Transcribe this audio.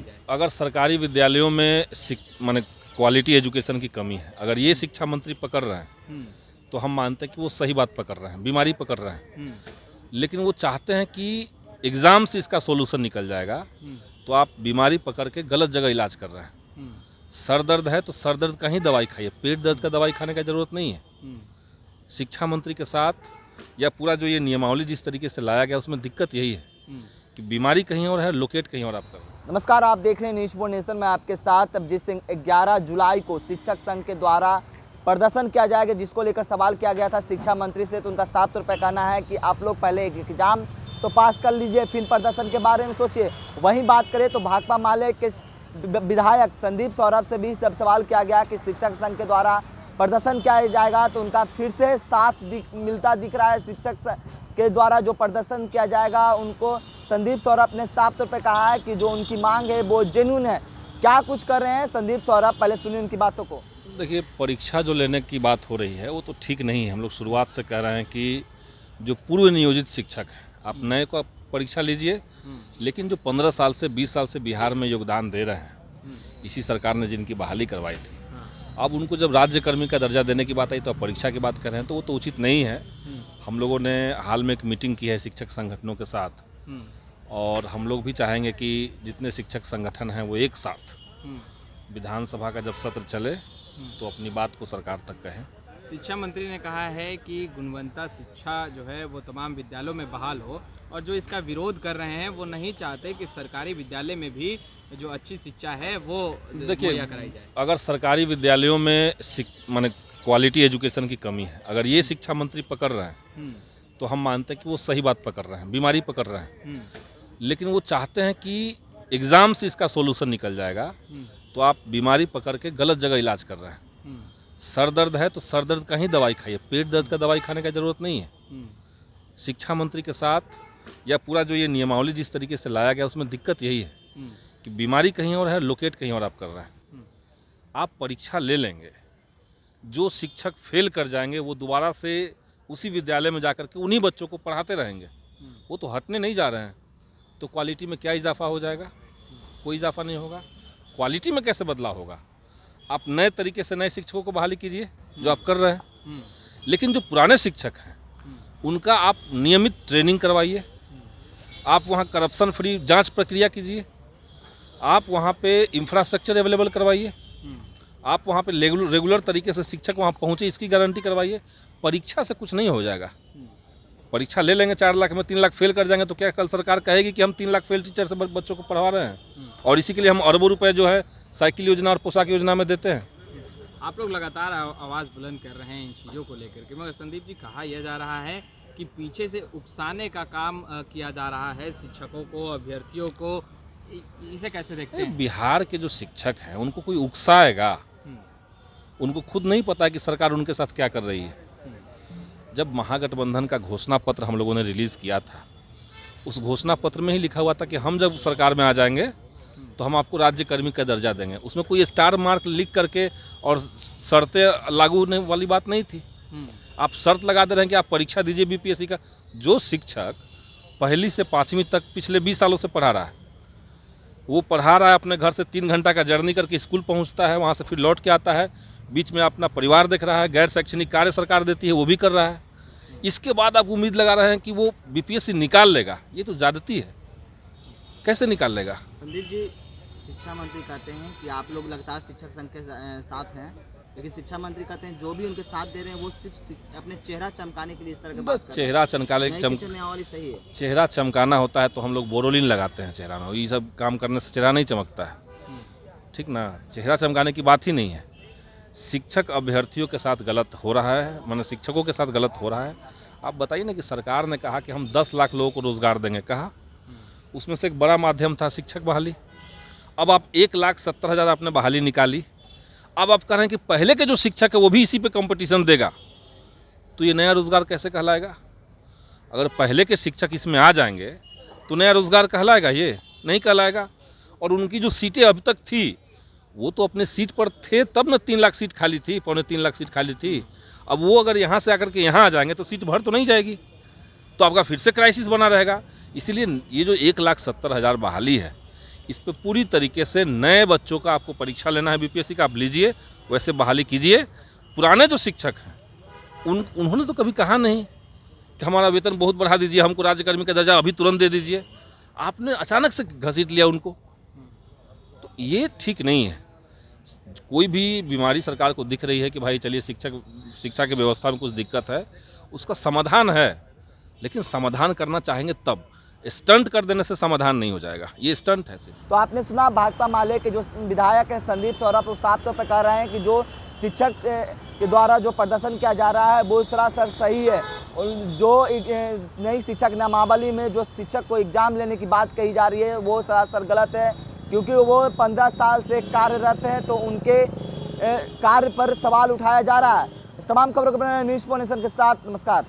जाए? अगर सरकारी विद्यालयों में माने क्वालिटी एजुकेशन की कमी है, अगर ये शिक्षा मंत्री पकड़ रहे हैं तो हम मानते हैं कि वो सही बात पकड़ रहे हैं, बीमारी पकड़ रहे हैं। लेकिन वो चाहते हैं कि एग्ज़ाम से इसका सोल्यूशन निकल जाएगा, तो आप बीमारी पकड़ के गलत जगह इलाज कर रहे हैं। सर दर्द है तो सर दर्द का ही दवाई खाइए, पेट दर्द का दवाई खाने की ज़रूरत नहीं है। शिक्षा मंत्री के साथ या पूरा जो ये नियमावली जिस तरीके से लाया गया उसमें दिक्कत यही है कि बीमारी कहीं और है, लोकेट कहीं और आप कर रहे हैं। नमस्कार, आप देख रहे हैं न्यूज़ नेशन में आपके साथ अभिजीत सिंह। 11 जुलाई को शिक्षक संघ के द्वारा प्रदर्शन किया जाएगा, जिसको लेकर सवाल किया गया था शिक्षा मंत्री से। तो उनका साफ तौर पर कहना है कि आप लोग पहले एक एग्जाम तो पास कर लीजिए, फिर प्रदर्शन के बारे में सोचिए। वहीं बात करें तो भाकपा माले के विधायक संदीप सौरभ से भी सब सवाल किया गया कि शिक्षक संघ के द्वारा प्रदर्शन किया जाएगा, तो उनका फिर से साथ मिलता दिख रहा है। शिक्षक के द्वारा जो प्रदर्शन किया जाएगा, उनको संदीप सौरभ ने साफ तौर पे कहा है कि जो उनकी मांग है वो जेन्युइन है। क्या कुछ कर रहे हैं संदीप सौरभ, पहले सुनिए उनकी बातों को। देखिए, परीक्षा जो लेने की बात हो रही है वो तो ठीक नहीं है। हम लोग शुरुआत से कह रहे हैं कि जो पूर्व नियोजित शिक्षक हैं, आप नए को परीक्षा लीजिए, लेकिन जो 15 साल से 20 साल से बिहार में योगदान दे रहे हैं, इसी सरकार ने जिनकी बहाली करवाई थी, अब उनको जब राज्यकर्मी का दर्जा देने की बात आई तो अब परीक्षा की बात कर रहे हैं, तो वो तो उचित नहीं है। हम लोगों ने हाल में एक मीटिंग की है शिक्षक संगठनों के साथ, और हम लोग भी चाहेंगे कि जितने शिक्षक संगठन हैं वो एक साथ विधानसभा का जब सत्र चले तो अपनी बात को सरकार तक कहें। शिक्षा मंत्री ने कहा है कि गुणवत्ता शिक्षा जो है वो तमाम विद्यालयों में बहाल हो, और जो इसका विरोध कर रहे हैं वो नहीं चाहते कि सरकारी विद्यालय में भी जो अच्छी शिक्षा है वो मुहैया कराई जाए। अगर सरकारी विद्यालयों में माने क्वालिटी एजुकेशन की कमी है, अगर ये शिक्षा मंत्री पकड़ रहे हैं तो हम मानते हैं कि वो सही बात पकड़ रहे हैं, बीमारी पकड़ रहे हैं। लेकिन वो चाहते हैं कि एग्ज़ाम से इसका सोल्यूशन निकल जाएगा, तो आप बीमारी पकड़ के गलत जगह इलाज कर रहे हैं। सर दर्द है तो सर दर्द का ही दवाई खाइए, पेट दर्द का दवाई खाने की ज़रूरत नहीं है। शिक्षा मंत्री के साथ या पूरा जो ये नियमावली जिस तरीके से लाया गया उसमें दिक्कत यही है कि बीमारी कहीं और है, लोकेट कहीं और आप कर रहे हैं। आप परीक्षा ले लेंगे, जो शिक्षक फेल कर जाएंगे वो दोबारा से उसी विद्यालय में जाकर के उन्हीं बच्चों को पढ़ाते रहेंगे, वो तो हटने नहीं जा रहे हैं। तो क्वालिटी में क्या इजाफा हो जाएगा? कोई इजाफा नहीं होगा। क्वालिटी में कैसे बदलाव होगा? आप नए तरीके से नए शिक्षकों को बहाली कीजिए जो आप कर रहे हैं, लेकिन जो पुराने शिक्षक हैं उनका आप नियमित ट्रेनिंग करवाइए, आप वहाँ करप्शन फ्री जांच प्रक्रिया कीजिए, आप वहाँ पे इंफ्रास्ट्रक्चर अवेलेबल करवाइए, आप वहाँ पे रेगुलर तरीके से शिक्षक वहाँ पहुँचे इसकी गारंटी करवाइए। परीक्षा से कुछ नहीं हो जाएगा। परीक्षा ले लेंगे 4 लाख में 3 लाख फेल कर जाएंगे तो क्या कल सरकार कहेगी कि हम 3 लाख फेल टीचर से बच्चों को पढ़वा रहे हैं? और इसी के लिए हम अरबों रुपए जो है साइकिल योजना और पोशाक योजना में देते हैं। आप लोग लगातार आवाज़ बुलंद कर रहे हैं इन चीज़ों को लेकर के, मगर संदीप जी, कहा यह जा रहा है कि पीछे से उकसाने का काम किया जा रहा है शिक्षकों को, अभ्यर्थियों को। इसे कैसे देखते हैं? बिहार के जो शिक्षक हैं उनको कोई उकसाएगा? उनको खुद नहीं पता कि सरकार उनके साथ क्या कर रही है। जब महागठबंधन का घोषणा पत्र हम लोगों ने रिलीज़ किया था, उस घोषणा पत्र में ही लिखा हुआ था कि हम जब सरकार में आ जाएंगे तो हम आपको राज्यकर्मी का दर्जा देंगे। उसमें कोई स्टार मार्क लिख करके और शर्तें लागू होने वाली बात नहीं थी। आप शर्त लगा दे रहे हैं कि आप परीक्षा दीजिए बीपीएससी का। जो शिक्षक पहली से 5वीं तक पिछले 20 सालों से पढ़ा रहा है, वो पढ़ा रहा है अपने घर से 3 घंटा का जर्नी करके स्कूल पहुँचता है, वहाँ से फिर लौट के आता है, बीच में अपना परिवार देख रहा है, गैर शैक्षणिक कार्य सरकार देती है वो भी कर रहा है। इसके बाद आप उम्मीद लगा रहे हैं कि वो बीपीएससी निकाल लेगा, ये तो ज़्यादती है। कैसे निकाल लेगा? संदीप जी, शिक्षा मंत्री कहते हैं कि आप लोग लगातार शिक्षक संघ के साथ हैं, लेकिन शिक्षा मंत्री कहते हैं जो भी उनके साथ दे रहे हैं वो सिर्फ अपने चेहरा चमकाने के लिए इस तरह के बात कर रहे हैं। चेहरा चमकाना होता है तो हम लोग बोरोलिन लगाते हैं चेहरा में, ये सब काम करने से चेहरा नहीं चमकता है, ठीक ना? चेहरा चमकाने की बात ही नहीं है। शिक्षक अभ्यर्थियों के साथ गलत हो रहा है, माने शिक्षकों के साथ गलत हो रहा है। आप बताइए ना कि सरकार ने कहा कि हम 10 लाख लोगों को रोजगार देंगे, कहा, उसमें से एक बड़ा माध्यम था शिक्षक बहाली। अब आप 1,70,000 आपने बहाली निकाली, अब आप कह रहे हैं कि पहले के जो शिक्षक है वो भी इसी पे कंपटीशन देगा, तो ये नया रोजगार कैसे कहलाएगा? अगर पहले के शिक्षक इसमें आ जाएंगे तो नया रोजगार कहलाएगा? ये नहीं कहलाएगा। और उनकी जो सीटें अब तक थी वो तो अपने सीट पर थे तब न 3 लाख सीट खाली थी, 2.25 लाख सीट खाली थी। अब वो अगर यहाँ से आकर के यहाँ आ जाएंगे तो सीट भर तो नहीं जाएगी, तो आपका फिर से क्राइसिस बना रहेगा। इसीलिए ये जो 1,70,000 बहाली है, इस पे पूरी तरीके से नए बच्चों का आपको परीक्षा लेना है बीपीएससी का, आप लीजिए, वैसे बहाली कीजिए। पुराने जो शिक्षक हैं उन्होंने तो कभी कहा नहीं कि हमारा वेतन बहुत बढ़ा दीजिए, हमको राज्यकर्मी का दर्जा अभी तुरंत दे दीजिए। आपने अचानक से घसीट लिया उनको, तो ये ठीक नहीं है। कोई भी बीमारी सरकार को दिख रही है कि भाई चलिए शिक्षा की व्यवस्था में कुछ दिक्कत है, उसका समाधान है, लेकिन समाधान करना चाहेंगे तब। स्टंट कर देने से समाधान नहीं हो जाएगा, ये स्टंट है सिर्फ। तो आपने सुना भाकपा माले के जो विधायक हैं संदीप सौरभ, वो साफ तौर पर कह रहे हैं कि जो शिक्षक के द्वारा जो प्रदर्शन किया जा रहा है वो सरासर सही है। और जो नई शिक्षक नामावली में जो शिक्षक को एग्जाम लेने की बात कही जा रही है वो सरासर गलत है, क्योंकि वो 15 साल से कार्यरत है, तो उनके कार्य पर सवाल उठाया जा रहा है। इस तमाम खबरों को न्यूज़ पॉइंट नेशन के साथ नमस्कार।